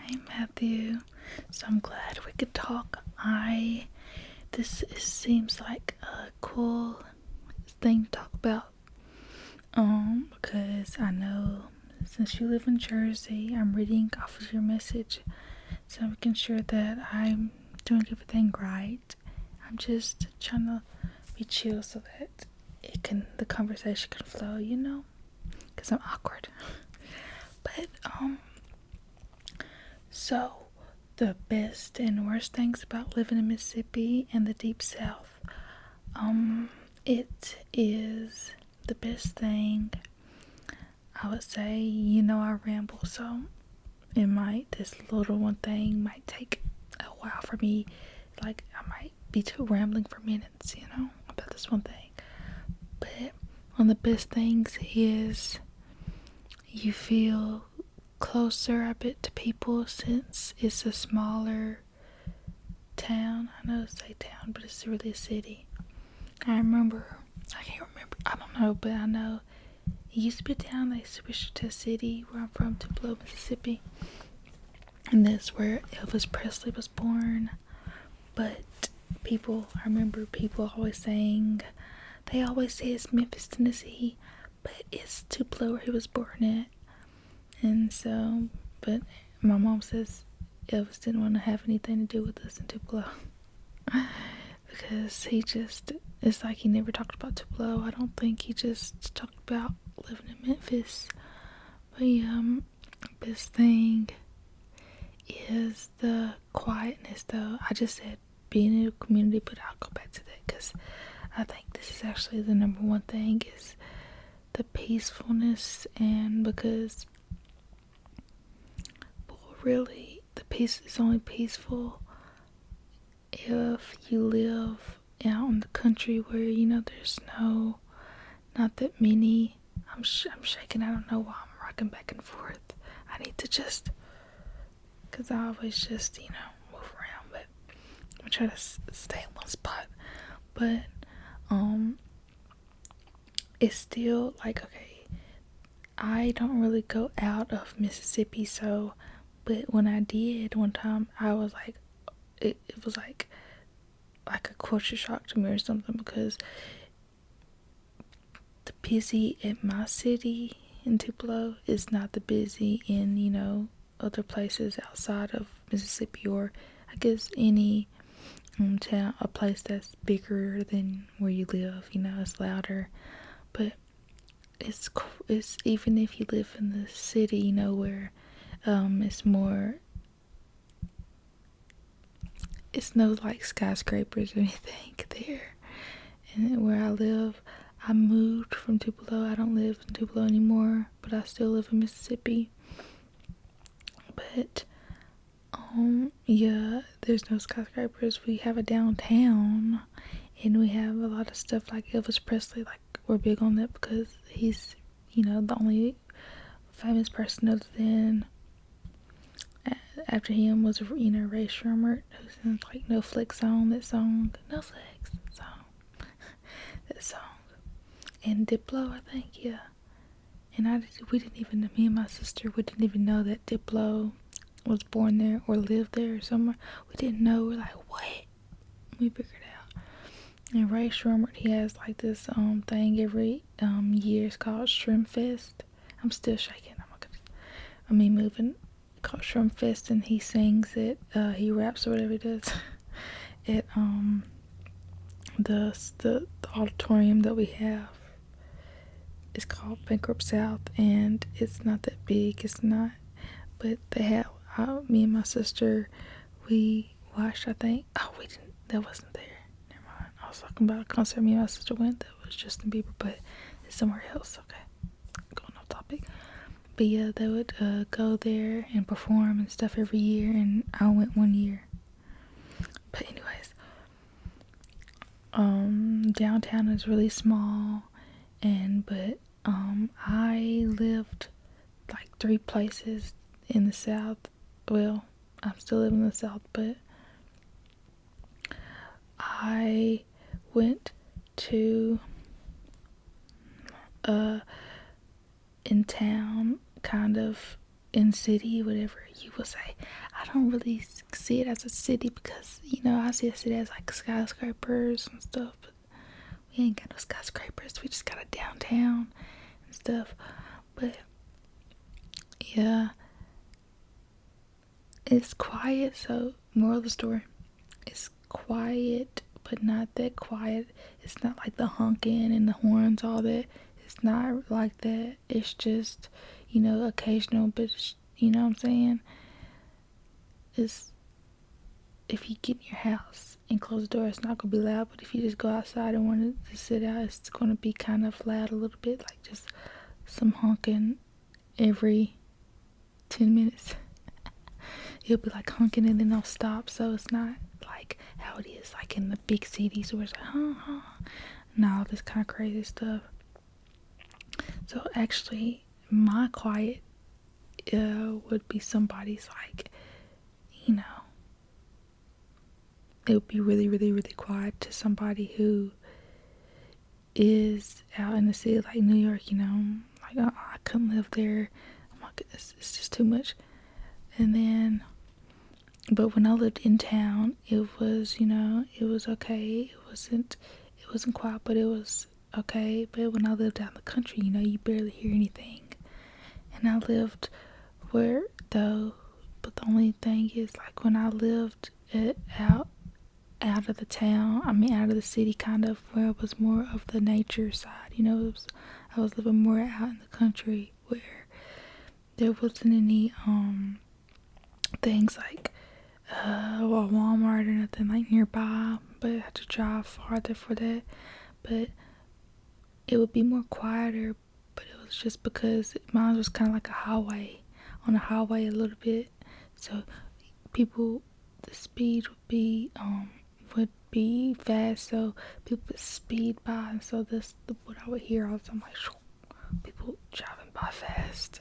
Hey Matthew, so I'm glad we could talk. Seems like a cool thing to talk about. Because I know since you live in Jersey, I'm reading off of your message, so I'm making sure that I'm doing everything right. I'm just trying to be chill so that the conversation can flow, because I'm awkward. But so the best and worst things about living in Mississippi and the Deep South. It is the best thing. I would say, I ramble, so this little one thing might take a while for me. Like, I might be too rambling for minutes, about this one thing. But one of the best things is you feel closer a bit to people since it's a smaller town. I know it's a town, but it's really a city. I can't remember, I don't know, but I know it used to be a town, they switched to a city where I'm from, Tupelo, Mississippi. And that's where Elvis Presley was born. But I remember people always saying, they always say it's Memphis, Tennessee, but it's Tupelo where he was born at. And so, but my mom says Elvis didn't want to have anything to do with us in Tupelo. Because it's like he never talked about Tupelo. I don't think he just talked about living in Memphis. But yeah, best thing is the quietness, though. I just said being in a community, but I'll go back to that because I think this is actually the number one thing is the peacefulness. And because, well, really, the peace is only peaceful if you live out in the country where there's not that many. I'm shaking. I don't know why I'm rocking back and forth. I need to just, because I always just move around, but I'm gonna try to stay in one spot. But it's still like, okay, I don't really go out of Mississippi, but when I did one time, I was like, it was like a culture shock to me or something, because the busy at my city in Tupelo is not the busy in other places outside of Mississippi, or I guess any town, a place that's bigger than where you live. It's louder, but it's even if you live in the city, where it's more, it's no like skyscrapers or anything there. And where I live, I moved from Tupelo. I don't live in Tupelo anymore, but I still live in Mississippi. But yeah, there's no skyscrapers. We have a downtown, and we have a lot of stuff like Elvis Presley. Like, we're big on that because he's the only famous person other than after him was Ray Shremmert, who sings like No Flex Zone, that song, No Flex Zone, that song, and Diplo, I think, yeah. And me and my sister, we didn't even know that Diplo was born there or lived there or somewhere. We didn't know. We're like, what? We figured it out. And Ray Shremmert, he has like this thing every year. It's called Shrimp Fest. I'm still shaking. Moving. Called Shrimp Fest, and he sings it. He raps or whatever he does at the auditorium that we have. It's called Bankrupt South, and it's not that big. It's not, but they have. Me and my sister, we watched. I think. Oh, we didn't. That wasn't there. Never mind. I was talking about a concert me and my sister went. That was Justin Bieber, but it's somewhere else. Okay, going off topic. But yeah, they would go there and perform and stuff every year, and I went one year. But anyways, downtown is really small, but I lived like 3 places in the South. Well, I'm still living in the South, but I went to in town, kind of in city, whatever, you will say, I don't really see it as a city because, I see a city as like skyscrapers and stuff, but we ain't got no skyscrapers. We just got a downtown and stuff. But yeah, it's quiet. So, moral of the story, it's quiet, but not that quiet. It's not like the honking and the horns, all that. It's not like that. It's just, occasional, but you know what I'm saying? It's, if you get in your house and close the door, it's not gonna be loud. But if you just go outside and want to sit out, it's gonna be kind of loud a little bit, like just some honking every 10 minutes. It'll be like honking and then they'll stop. So it's not like how it is like in the big cities where it's like, no, this kind of crazy stuff. So actually, my quiet would be somebody's like, it would be really, really, really quiet to somebody who is out in the city like New York, like I couldn't live there. Oh my goodness, it's just too much. And then, but when I lived in town, it was, it was okay. It wasn't quiet, but it was okay. But when I lived out in the country, you barely hear anything. And I lived where though, but the only thing is like when I lived out of the town, out of the city, kind of, where it was more of the nature side, I was living more out in the country where there wasn't any things like a Walmart or nothing like nearby, but I had to drive farther for that. But it would be more quieter, but it was just because mine was kind of like a highway, on a highway a little bit, so the speed would be fast, so people would speed by, and so that's what I would hear all the time, like people driving by fast.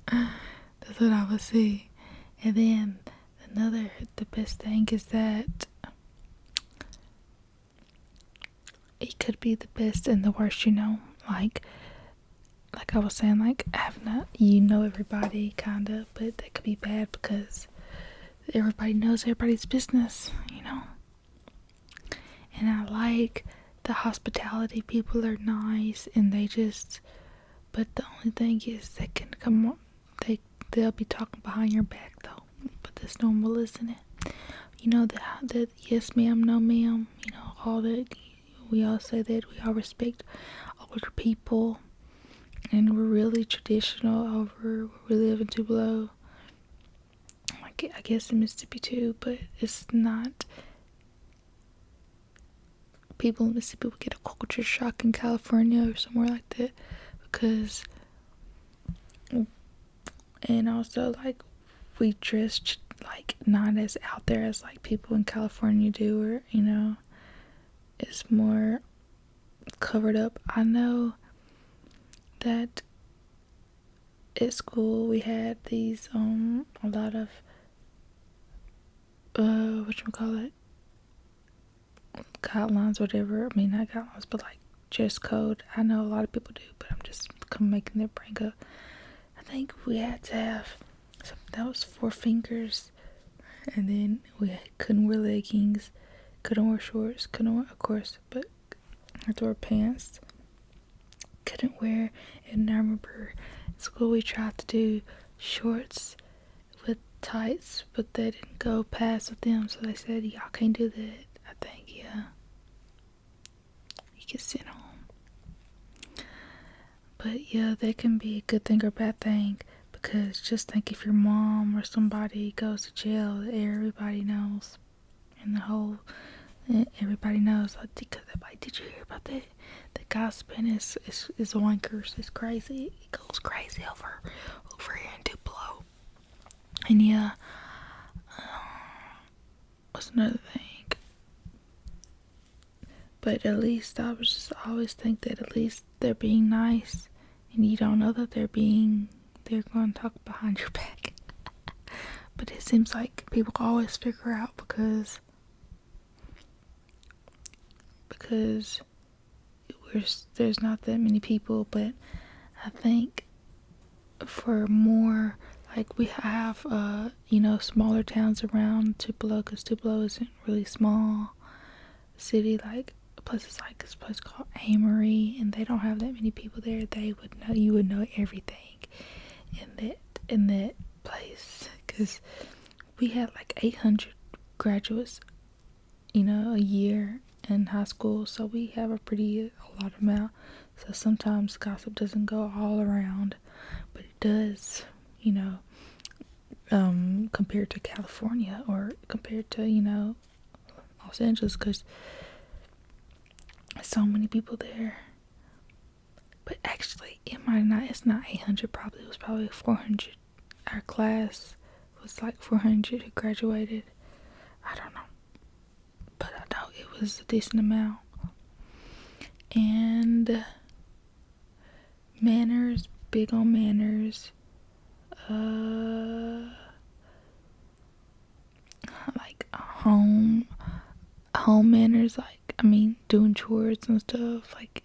That's what I would see. And then the best thing is that it could be the best and the worst, like I was saying, like I have not, everybody kind of, but that could be bad because everybody knows everybody's business, And I like the hospitality. People are nice, and but the only thing is they can come on, they'll be talking behind your back though, but that's normal, isn't it? That yes ma'am, no ma'am, all that. We all say that. We all respect older people, and we're really traditional over where we live in Tupelo. I guess in Mississippi too, but it's not. People in Mississippi would get a culture shock in California or somewhere like that, because, and also like we dress like not as out there as like people in California do, or it's more covered up. I know that at school we had these a lot of whatchamacallit, guidelines, whatever. Not guidelines, but like dress code. I know a lot of people do, but I'm just making their brain go. I think we had to have something that was 4 fingers, and then we couldn't wear leggings, couldn't wear shorts, couldn't wear, of course, but had to wear pants. Couldn't wear, and I remember in school we tried to do shorts with tights, but they didn't go past with them, so they said y'all can't do that. I think, yeah, you can sit home. But yeah, that can be a good thing or bad thing, because just think if your mom or somebody goes to jail, everybody knows, and everybody knows. Like, did you hear about that? The gossiping is wankers. It's crazy. It goes crazy over here in Tupelo. And yeah, what's another thing? But at least I was just always think that at least they're being nice, and you don't know that they're going to talk behind your back. But it seems like people always figure out because there's not that many people. But I think for more Like we have smaller towns around Tupelo, because Tupelo isn't really small city. Like places like this place called Amory, and they don't have that many people there. They would know, you would know everything in that place, because we had like 800 graduates, a year in high school, so we have a lot amount. So sometimes gossip doesn't go all around, but it does, compared to California or compared to, Los Angeles, because so many people there. But actually, it's not 800, probably. It was probably 400. Our class was like 400 who graduated. I don't know. But I know it was a decent amount. And manners, big on manners. Like home manners, like, doing chores and stuff. Like,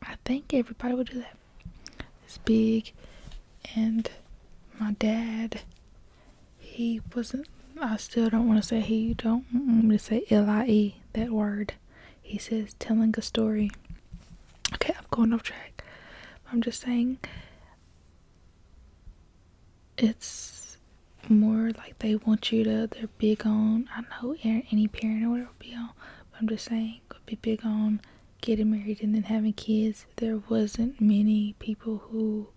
I think everybody would do that. It's big. And my dad, he wasn't, I still don't want to say he, don't want me to say LIE, that word. He says telling a story. Okay, I'm going off track. I'm just saying, it's more like they want you to, they're big on, I know any parent or whatever would be on, but I'm just saying, would be big on getting married and then having kids. There wasn't many people who,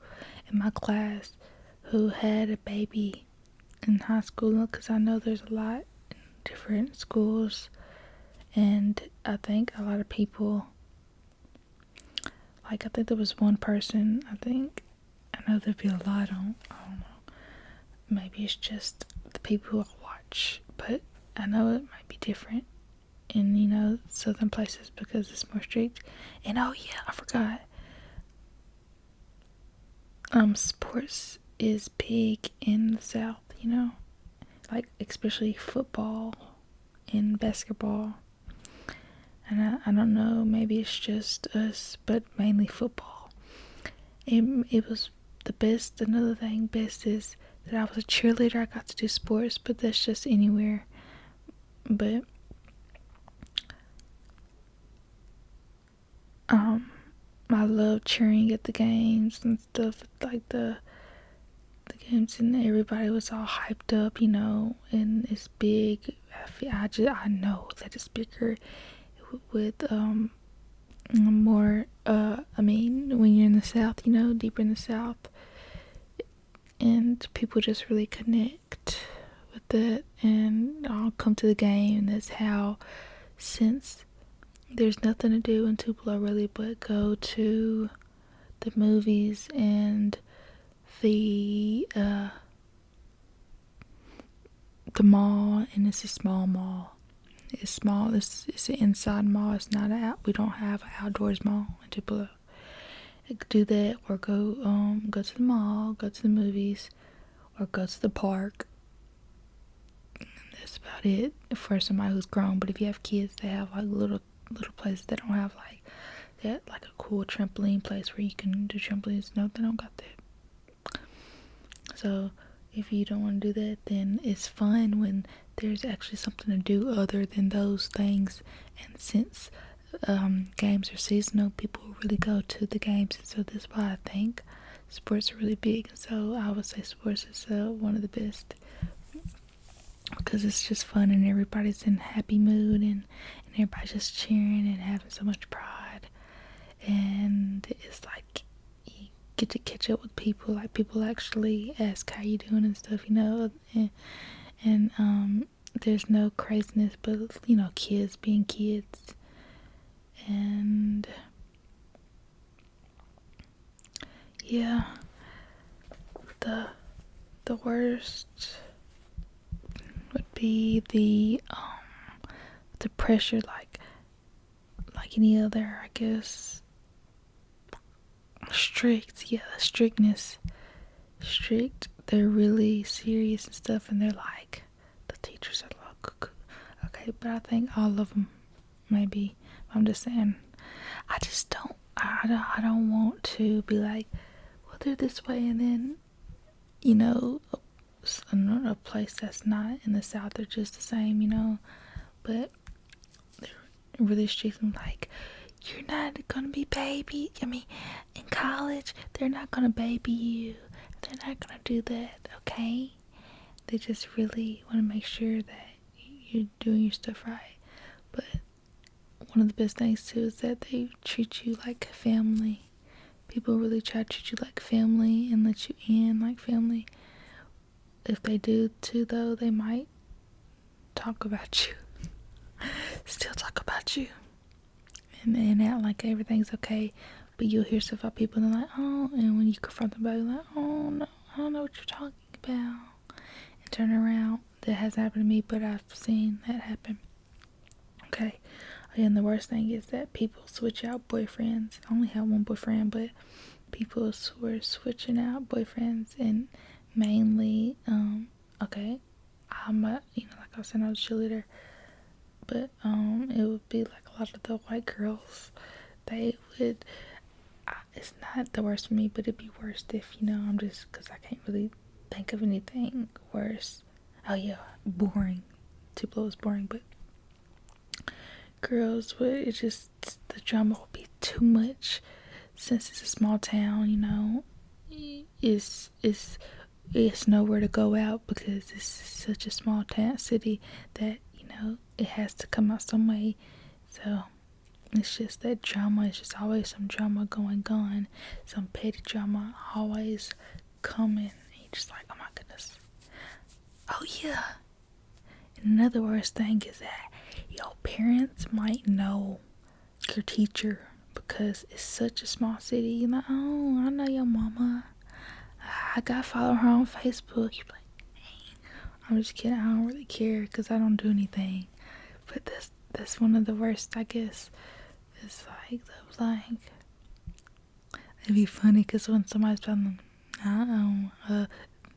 in my class, who had a baby in high school, because I know there's a lot in different schools, and I think a lot of people, like, I think there was one person, I know there'd be a lot on, I don't know, maybe it's just the people who I watch, but I know it might be different in, southern places because it's more strict. And oh yeah, I forgot, sports is big in the South, like especially football and basketball. And I don't know, maybe it's just us, but mainly football. It was the best. Another thing best is that I was a cheerleader. I got to do sports, but that's just anywhere. But I love cheering at the games and stuff, like the games, and everybody was all hyped up, and it's big. I know that it's bigger with more, when you're in the South, deeper in the South, and people just really connect with it and all come to the game. And that's how, since there's nothing to do in Tupelo really but go to the movies and the mall, and it's a small mall. It's small. It's an inside mall. It's not we don't have an outdoors mall in Tupelo. I could do that, or go to the mall, go to the movies, or go to the park. And that's about it for somebody who's grown. But if you have kids, they have like little places that don't have like that, like a cool trampoline place where you can do trampolines. No, they don't got that. So if you don't want to do that, then it's fun when there's actually something to do other than those things. And since games are seasonal, people really go to the games, and so that's why I think sports are really big. And so I would say sports is one of the best, because it's just fun and everybody's in a happy mood, and everybody's just cheering and having so much pride. And it's like you get to catch up with people, like people actually ask how you doing and stuff, and there's no craziness, but kids being kids. And yeah, the worst would be the pressure, like any other, I guess. Strictness. They're really serious and stuff, and they're like, the teachers are like, okay, but I think all of them, maybe. I'm just saying, I don't want to be like, well, they're this way, and then you know, a place that's not in the South are just the same, you know. But they're really strict and like, you're not gonna be baby. I mean, in college, they're not gonna baby you. They're not gonna do that, okay? They just really want to make sure that you're doing your stuff right. But one of the best things too is that they treat you like family. People really try to treat you like family and let you in like family. If they do too, though, they might talk about you. Still talk about you. And act like everything's okay. But you'll hear stuff about people and they're like, oh, and when you confront them about it, like, oh no, I don't know what you're talking about. And turn around. That hasn't happened to me, but I've seen that happen. Okay. And the worst thing is that people switch out boyfriends. I only have one boyfriend, but people were switching out boyfriends, and mainly, okay, I'm a, like I was saying, I was a cheerleader, but it would be like a lot of the white girls. They would. It's not the worst for me, but it'd be worse if I'm just because I can't really think of anything worse. Oh yeah, boring. Tupelo is boring, but girls would. It just the drama would be too much since it's a small town. It's nowhere to go out because it's such a small town city that it has to come out some way. So it's just that drama. It's just always some drama going on, some petty drama always coming. And you're just like, oh my goodness. Oh yeah. And another worst thing is that your parents might know your teacher because it's such a small city. You're like, oh, I know your mama. I gotta follow her on Facebook. You're like, hey, I'm just kidding. I don't really care because I don't do anything. But that's one of the worst, I guess. It's like it'd be funny because when somebody's telling them,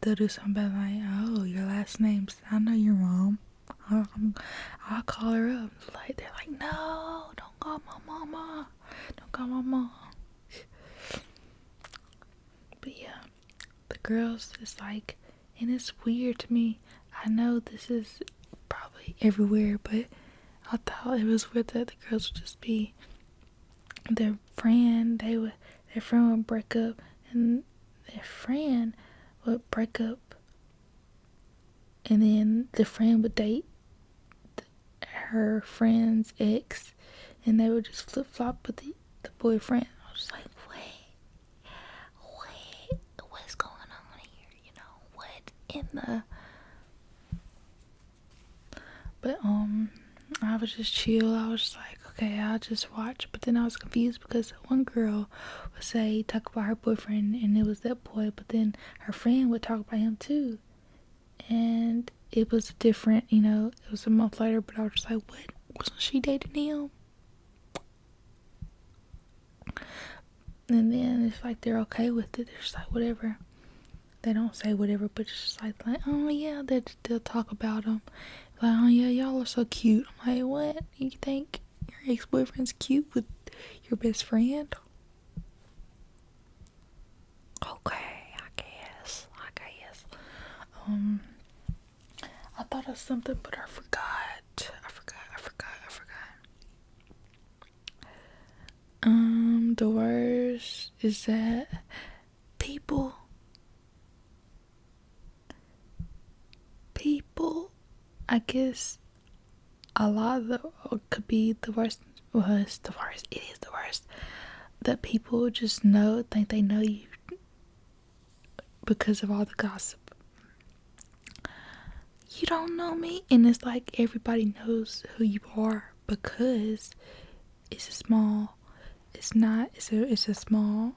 they'll do something bad like, oh, your last name's, I know your mom. I'll call her up. Like they're like, no, don't call my mama. Don't call my mom. But yeah, the girls, it's like, and it's weird to me. I know this is probably everywhere, but I thought it was weird that the girls would just be their friend. Their friend would break up, and their friend would break up, and then the friend would date her friend's ex, and they would just flip flop with the boyfriend. I was like, wait, what's going on here? What in the? But I was just chill. I was just like, okay, I'll just watch. But then I was confused because one girl would talk about her boyfriend, and it was that boy. But then her friend would talk about him too, and it was different. It was a month later. But I was just like, what? Wasn't she dating him? And then it's like they're okay with it. They're just like, whatever. They don't say whatever, but it's just like oh yeah, they'll talk about him. Like, oh yeah, y'all are so cute. I'm like, what? You think your ex-boyfriend's cute with your best friend? Okay, I guess. I thought of something, but I forgot. The worst is that people, I guess a lot of could be the worst. Well, it's the worst. It is the worst. That people just think they know you because of all the gossip. You don't know me, and it's like everybody knows who you are because it's a small. It's a small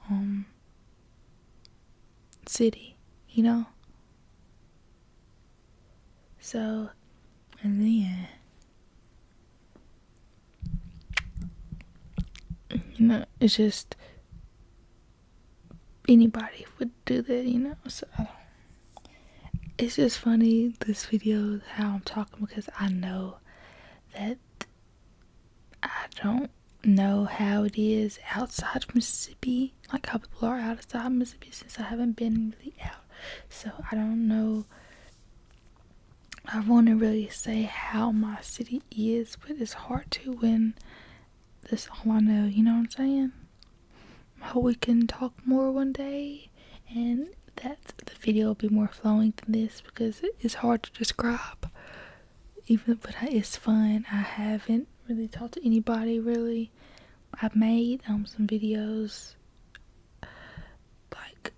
city, So, and then it's just anybody would do that, So it's just funny this video how I'm talking because I know that I don't know how it is outside of Mississippi, like how people are outside Mississippi, since I haven't been really out So I don't know. I want to really say how my city is, but it's hard to when that's all I know. You know what I'm saying? I hope we can talk more one day, and that the video will be more flowing than this because it's hard to describe. But it's fun. I haven't really talked to anybody really. I've made some videos like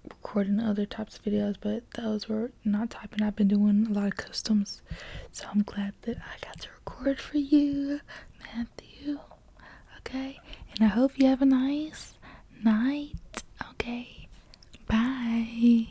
recording other types of videos, but those were not typing. I've been doing a lot of customs, so I'm glad that I got to record for you, Matthew. Okay, and I hope you have a nice night. Okay, bye.